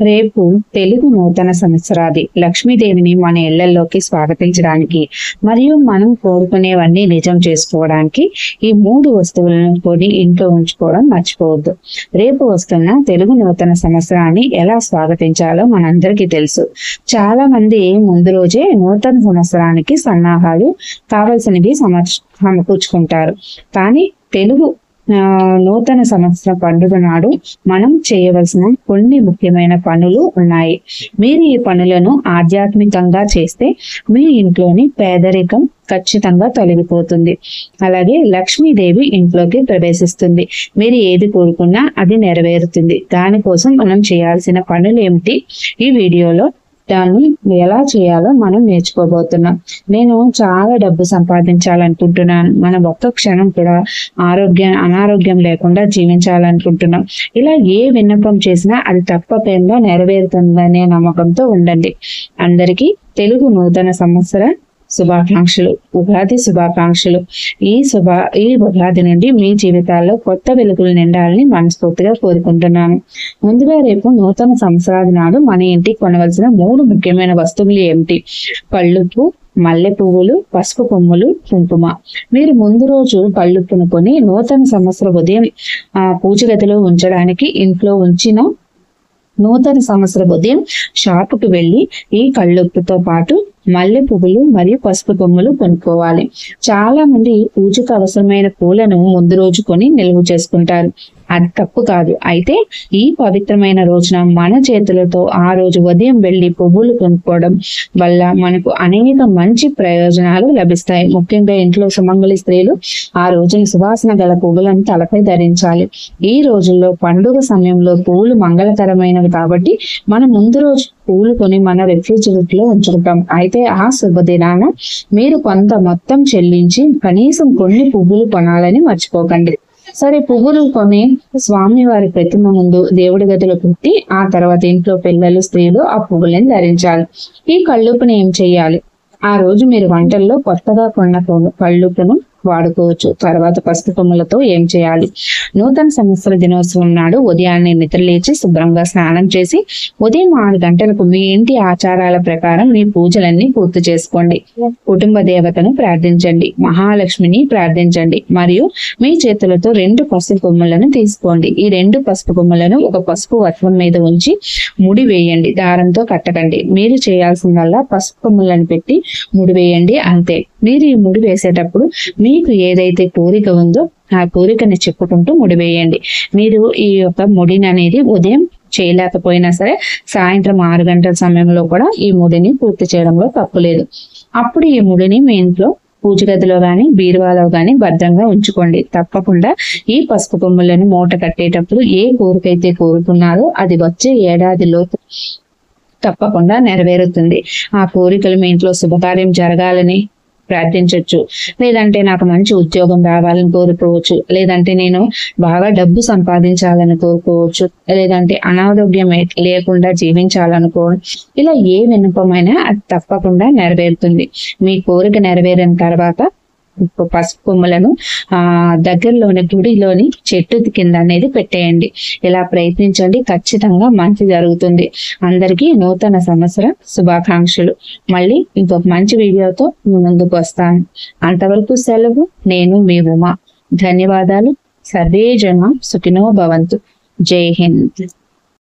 రేపు తెలుగు నూతన సంవత్సరాది లక్ష్మీదేవిని మన ఇళ్లలోకి స్వాగతించడానికి మరియు మనం కోరుకునేవన్నీ నిజం చేసుకోవడానికి ఈ 3 వస్తువులను కొని ఇంట్లో ఉంచుకోవడం మర్చిపోవద్దు. రేపు వస్తున్న తెలుగు నూతన సంవత్సరాన్ని ఎలా స్వాగతించాలో మనందరికీ తెలుసు. చాలా మంది ముందు రోజే నూతన సంవత్సరానికి సన్నాహాలు కావలసినవి సమకూర్చుకుంటారు. కానీ తెలుగు నూతన సంవత్సర పండుగ నాడు మనం చేయవలసిన కొన్ని ముఖ్యమైన పనులు ఉన్నాయి. మీరు ఈ పనులను ఆధ్యాత్మికంగా చేస్తే మీ ఇంట్లోని పేదరికం ఖచ్చితంగా తొలగిపోతుంది. అలాగే లక్ష్మీదేవి ఇంట్లోకి ప్రవేశిస్తుంది. మీరు ఏది కోరుకున్నా అది నెరవేరుతుంది. దానికోసం మనం చేయాల్సిన పనులు ఏమిటి ఈ వీడియోలో దాన్ని ఎలా చేయాలో మనం నేర్చుకోబోతున్నాం. నేను చాలా డబ్బు సంపాదించాలనుకుంటున్నాను, మనం ఒక్క క్షణం కూడా అనారోగ్యం లేకుండా జీవించాలనుకుంటున్నాం. ఇలా ఏ విన్నపం చేసినా అది తప్పకుండా నెరవేరుతుందనే నమ్మకంతో ఉండండి. అందరికీ తెలుగు నూతన సంవత్సర శుభాకాంక్షలు, ఉగాది శుభాకాంక్షలు. ఈ ఉగాది నుండి మీ జీవితాల్లో కొత్త వెలుగులు నిండాలని మనస్ఫూర్తిగా కోరుకుంటున్నాను. ముందుగా రేపు నూతన సంవత్సరాది నాడు మన ఇంటికి కొనవలసిన 3 ముఖ్యమైన వస్తువులు ఏమిటి? కళ్ళుప్పు, మల్లె పువ్వులు, పసుపు కొమ్ములు, కుంకుమ. మీరు ముందు రోజు కళ్ళుప్పును కొని నూతన సంవత్సర ఉదయం పూజ గదిలో ఉంచడానికి ఇంట్లో ఉంచిన నూతన సంవత్సర ఉదయం షాపుకి వెళ్లి ఈ కళ్ళుప్పుతో పాటు మల్లె పువ్వులు మరియు పసుపు కొమ్ములు కొనుక్కోవాలి. చాలా మంది పూజకు అవసరమైన పూలను ముందు రోజు కొని నిల్వ చేసుకుంటారు. అది తప్పు కాదు. అయితే ఈ పవిత్రమైన రోజున మన చేతులతో ఆ రోజు ఉదయం వెళ్లి పువ్వులు కొనుక్కోవడం వల్ల మనకు అనేక మంచి ప్రయోజనాలు లభిస్తాయి. ముఖ్యంగా ఇంట్లో సుమంగళి స్త్రీలు ఆ రోజున సువాసన గల పువ్వులను తలపై ధరించాలి. ఈ రోజుల్లో పండుగ సమయంలో పువ్వులు మంగళకరమైనవి కాబట్టి మనం ముందు రోజు పువ్వులు కొని మన రెఫ్రిజిరేటర్ లో ఉంచుకుంటాం. అయితే ఆ శుభదినాన మీరు కొంత మొత్తం చెల్లించి కనీసం కొన్ని పువ్వులు కొనాలని మర్చిపోకండి. సరే, పువ్వులు కొని స్వామి వారి ప్రతిమ ముందు దేవుడి గదిలో పెట్టి ఆ తర్వాత ఇంట్లో పిల్లలు స్త్రీలు ఆ పువ్వులను ధరించాలి. ఈ కళ్ళుప్పుని ఏం చేయాలి? ఆ రోజు మీరు వంటల్లో కొత్తగా కొన్న కళ్ళుప్పును వాడుకోవచ్చు. తర్వాత పసుపు కొమ్ములతో ఏం చేయాలి? నూతన సంవత్సర దినోత్సవం నాడు ఉదయాన్నే నిద్రలేచి శుభ్రంగా స్నానం చేసి ఉదయం 6 గంటలకు మీ ఇంటి ఆచారాల ప్రకారం మీ పూజలన్నీ పూర్తి చేసుకోండి. కుటుంబ దేవతను ప్రార్థించండి, మహాలక్ష్మిని ప్రార్థించండి మరియు మీ చేతులతో 2 పసుపు కొమ్ములను తీసుకోండి. ఈ 2 పసుపు కొమ్ములను ఒక పసుపు వస్త్రం మీద ఉంచి ముడి వేయండి. దారంతో కట్టకండి. మీరు చేయాల్సిందల్లా పసుపు కొమ్ములను పెట్టి ముడి వేయండి, అంతే. మీరు ఈ ముడి వేసేటప్పుడు మీకు ఏదైతే కోరిక ఉందో ఆ కోరికని చెప్పుకుంటూ ముడివేయండి. మీరు ఈ యొక్క ముడిని అనేది ఉదయం చేయలేకపోయినా సరే సాయంత్రం 6 గంటల సమయంలో కూడా ఈ ముడిని పూర్తి చేయడంలో తప్పులేదు. అప్పుడు ఈ ముడిని మీ ఇంట్లో పూజ గదిలో గాని బీరువాలో గాని భద్రంగా ఉంచుకోండి. తప్పకుండా ఈ పసుపు కొమ్ములను మూట కట్టేటప్పుడు ఏ కోరికైతే కోరుకున్నారో అది వచ్చే ఏడాదిలోపు తప్పకుండా నెరవేరుతుంది. ఆ కోరికలు మీ ఇంట్లో శుభకార్యం జరగాలని ప్రార్థించవచ్చు, లేదంటే నాకు మంచి ఉద్యోగం రావాలని కోరుకోవచ్చు, లేదంటే నేను బాగా డబ్బు సంపాదించాలని కోరుకోవచ్చు, లేదంటే అనారోగ్యం లేకుండా జీవించాలనుకోవడం. ఇలా ఏ విన్నపమైనా అది తప్పకుండా నెరవేరుతుంది. మీ కోరిక నెరవేరిన తర్వాత పసుపు కొమ్ములను దగ్గరలోని గుడిలోని చెట్టు కింద అనేది పెట్టేయండి. ఇలా ప్రయత్నించండి, ఖచ్చితంగా మంచి జరుగుతుంది. అందరికీ నూతన సంవత్సర శుభాకాంక్షలు. మళ్ళీ ఇంకొక మంచి వీడియోతో మీ ముందుకు వస్తాను. అంతవరకు సెలవు. నేను మీ ఉమా. ధన్యవాదాలు. సర్వే జన సుఖినో భవంతు. జై హింద్.